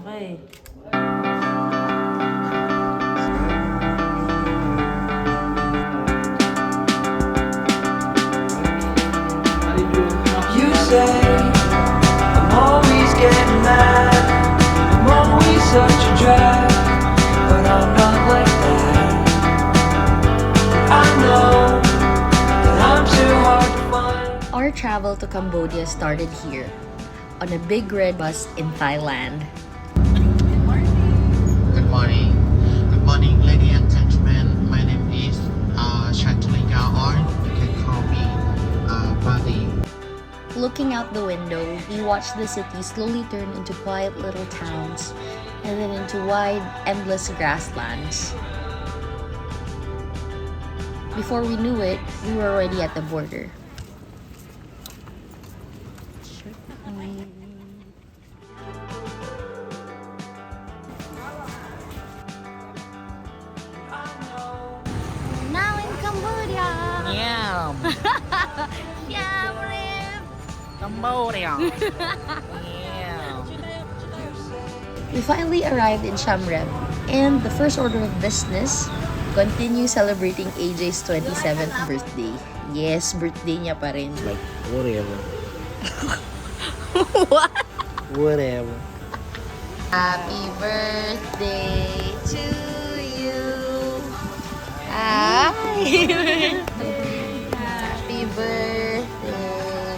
Okay. You say I'm always getting mad, I'm always such a drag, but I'm not like that. I know that I'm too hard to find. Our travel to Cambodia started here, on a big red bus in Thailand. Good morning. Good morning, ladies and gentlemen. My name is Chantalika, or you can call me Buddy. Looking out the window, we watched the city slowly turn into quiet little towns, and then into wide, endless grasslands. Before we knew it, we were already at the border. Now in Cambodia! Yum! Yum, Rip! Cambodia! Yeah! We finally arrived in Siem Reap, and the first order of business, continue celebrating AJ's 27th birthday. Yes, birthday niya pa rin. Like, whatever. What? Whatever. Happy birthday to you. Happy birthday. Happy birthday.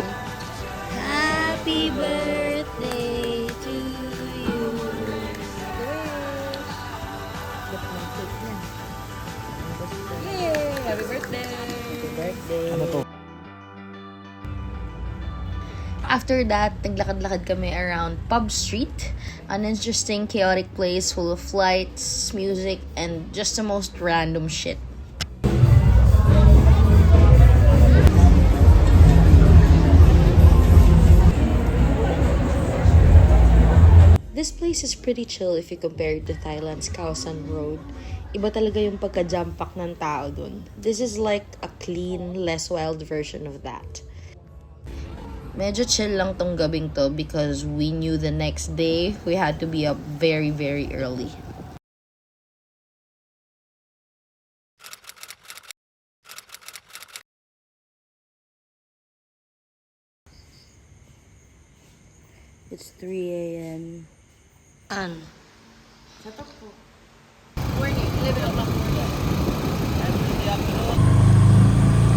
Happy birthday to you. Yay! Happy birthday! Happy birthday! Ano to? After that, naglakad-lakad kami around Pub Street, an interesting, chaotic place full of lights, music, and just the most random shit. This place is pretty chill if you compare it to Thailand's Khao San Road. Iba talaga yung pagka-jam-pack ng tao dun. This is like a clean, less wild version of that. Medyo chill lang tong gabing to because we knew the next day we had to be up very, very early. It's 3 a.m. Ano?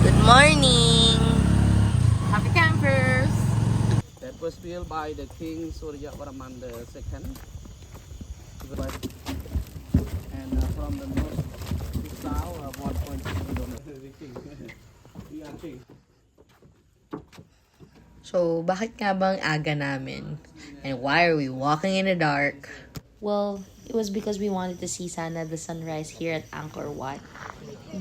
Good morning! Happy campers! That was built by the King Surya Varman II. And from the north to south, 1.6 kilometers. So, bakit nga bang aga namin? And why are we walking in the dark? Well, it was because we wanted to see sana the sunrise here at Angkor Wat.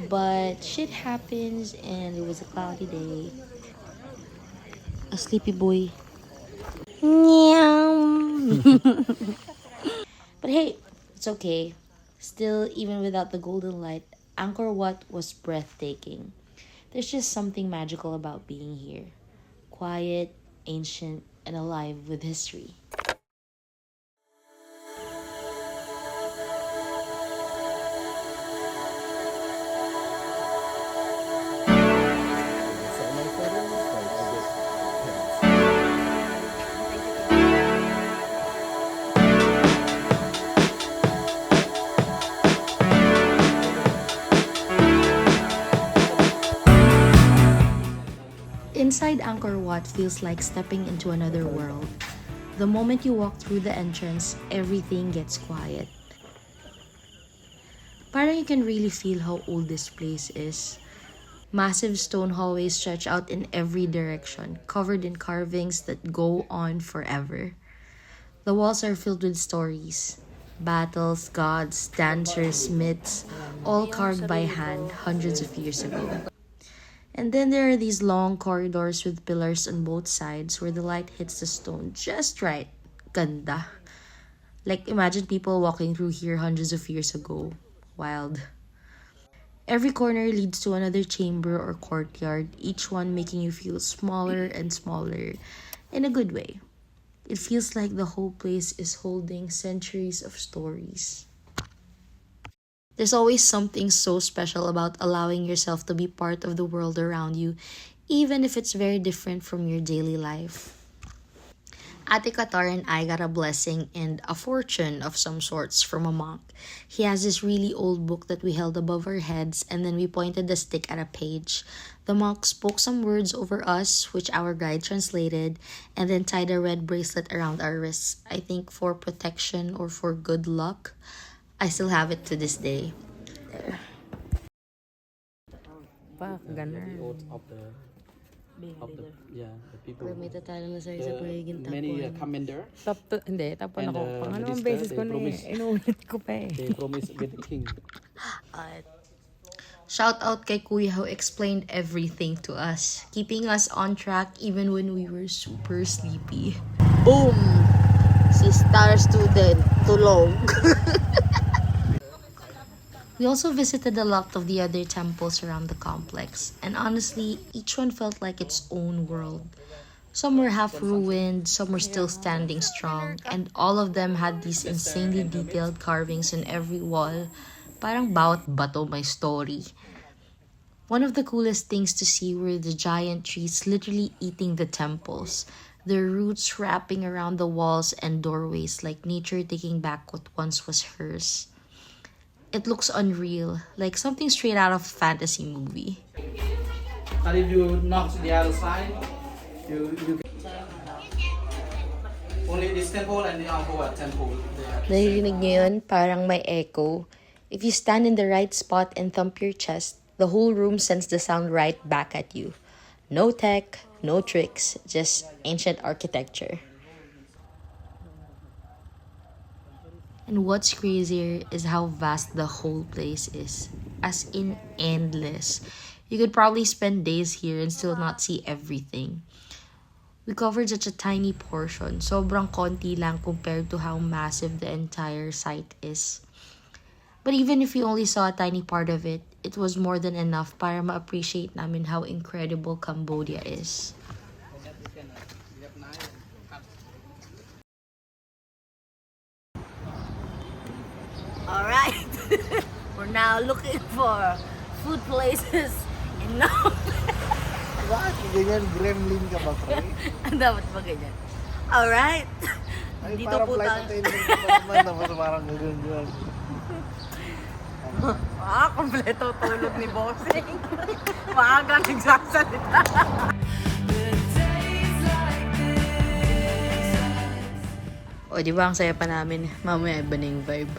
But shit happens and it was a cloudy day. A sleepy boy. Meow. But hey, it's okay. Still, even without the golden light, Angkor Wat was breathtaking. There's just something magical about being here. Quiet, ancient, and alive with history. Inside Angkor Wat feels like stepping into another world. The moment you walk through the entrance, everything gets quiet. Parang you can really feel how old this place is. Massive stone hallways stretch out in every direction, covered in carvings that go on forever. The walls are filled with stories. Battles, gods, dancers, myths, all carved by hand hundreds of years ago. And then there are these long corridors with pillars on both sides where the light hits the stone just right. Ganda. Like, imagine people walking through here hundreds of years ago. Wild. Every corner leads to another chamber or courtyard, each one making you feel smaller and smaller in a good way. It feels like the whole place is holding centuries of stories. There's always something so special about allowing yourself to be part of the world around you, even if it's very different from your daily life. Ate Qatar and I got a blessing and a fortune of some sorts from a monk. He has this really old book that we held above our heads, and then we pointed the stick at a page. The monk spoke some words over us, which our guide translated, and then tied a red bracelet around our wrists, I think for protection or for good luck. I still have it to this day. The oath of the people. Many commander. Hindi, tapon And ako. Pangalawang beses ko na eh. Inuulit ko pa eh. They promise with the king. Shout out kay Kuya who explained everything to us, keeping us on track even when we were super sleepy. Boom! Si Star Student, tulog. We also visited a lot of the other temples around the complex, and honestly, each one felt like its own world. Some were half ruined, some were still standing strong, and all of them had these insanely detailed carvings in every wall. Parang bawat bato may story. One of the coolest things to see were the giant trees literally eating the temples, their roots wrapping around the walls and doorways like nature taking back what once was hers. It looks unreal, like something straight out of a fantasy movie. And if you knock the other side, you only this temple and the other temple. Naririnig niyo yun? Parang may echo. If you stand in the right spot and thump your chest, the whole room sends the sound right back at you. No tech, no tricks, just ancient architecture. And what's crazier is how vast the whole place is. As in endless. You could probably spend days here and still not see everything. We covered such a tiny portion. Sobrang konti lang compared to how massive the entire site is. But even if we only saw a tiny part of it, it was more than enough para ma-appreciate namin how incredible Cambodia is. Alright. We're now looking for food places in Phnom Bakit ganyan? Gremlin ka ba, pre? Ang dapat ba ganyan? Alright. Ay, Dito parang po flight tayo. attendant ka pa naman. Tapos parang ganyan. Kompleto tulog ni Bossing. Maaga nagsasalita. O, di ba ang saya pa namin? Mamaya iba na yung vibe.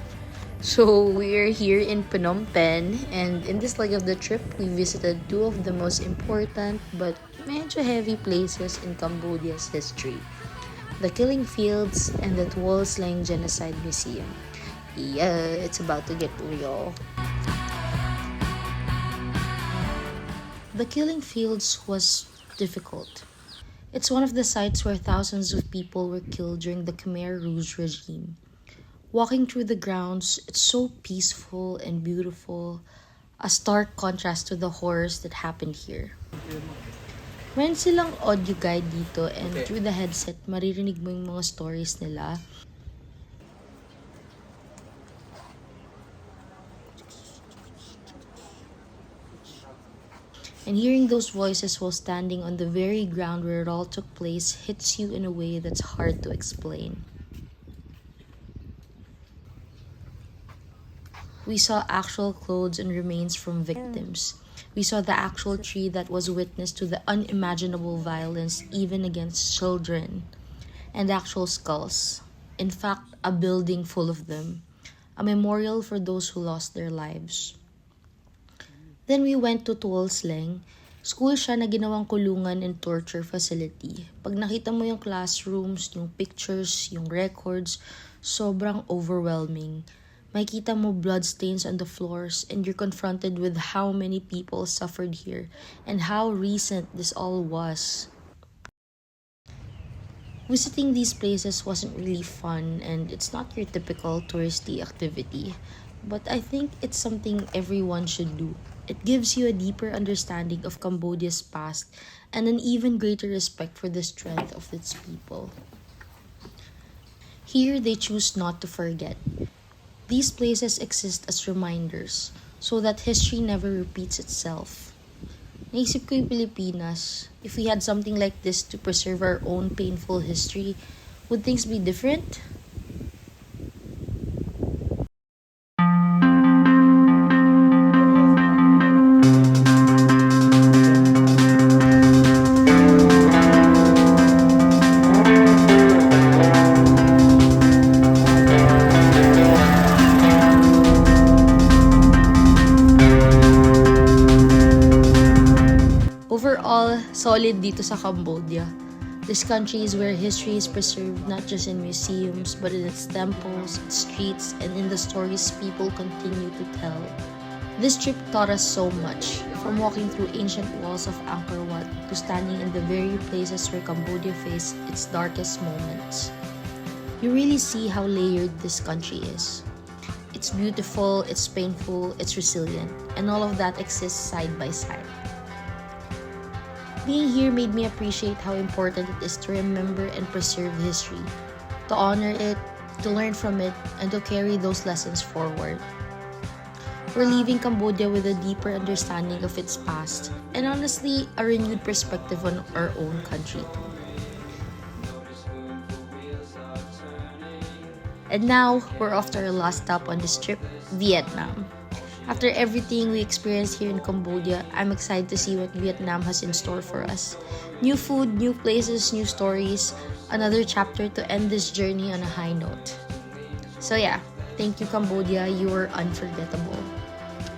So, we're here in Phnom Penh, and in this leg of the trip, we visited two of the most important but medyo heavy places in Cambodia's history. The Killing Fields and the Tuol Sleng Genocide Museum. Yeah, it's about to get real. The Killing Fields was difficult. It's one of the sites where thousands of people were killed during the Khmer Rouge regime. Walking through the grounds, it's so peaceful and beautiful, a stark contrast to the horrors that happened here. Meron silang audio guide dito, and through the headset, maririnig mo yung mga stories nila. And hearing those voices while standing on the very ground where it all took place hits you in a way that's hard to explain. We saw actual clothes and remains from victims. We saw the actual tree that was witness to the unimaginable violence even against children. And actual skulls. In fact, a building full of them. A memorial for those who lost their lives. Then we went to Tuol Sleng. School siya na ginawang kulungan and torture facility. Pag nakita mo yung classrooms, yung pictures, yung records, sobrang overwhelming. Makikita mo bloodstains on the floors, and you're confronted with how many people suffered here and how recent this all was. Visiting these places wasn't really fun, and it's not your typical touristy activity. But I think it's something everyone should do. It gives you a deeper understanding of Cambodia's past and an even greater respect for the strength of its people. Here, they choose not to forget. These places exist as reminders so that history never repeats itself. Naisip ko yung Pilipinas, if we had something like this to preserve our own painful history, would things be different? Overall, solid dito sa Cambodia. This country is where history is preserved not just in museums, but in its temples, its streets, and in the stories people continue to tell. This trip taught us so much, from walking through ancient walls of Angkor Wat to standing in the very places where Cambodia faced its darkest moments. You really see how layered this country is. It's beautiful, it's painful, it's resilient, and all of that exists side by side. Being here made me appreciate how important it is to remember and preserve history, to honor it, to learn from it, and to carry those lessons forward. We're leaving Cambodia with a deeper understanding of its past, and honestly, a renewed perspective on our own country too. And now, we're off to our last stop on this trip, Vietnam. After everything we experienced here in Cambodia, I'm excited to see what Vietnam has in store for us. New food, new places, new stories, another chapter to end this journey on a high note. So yeah, thank you Cambodia, you were unforgettable.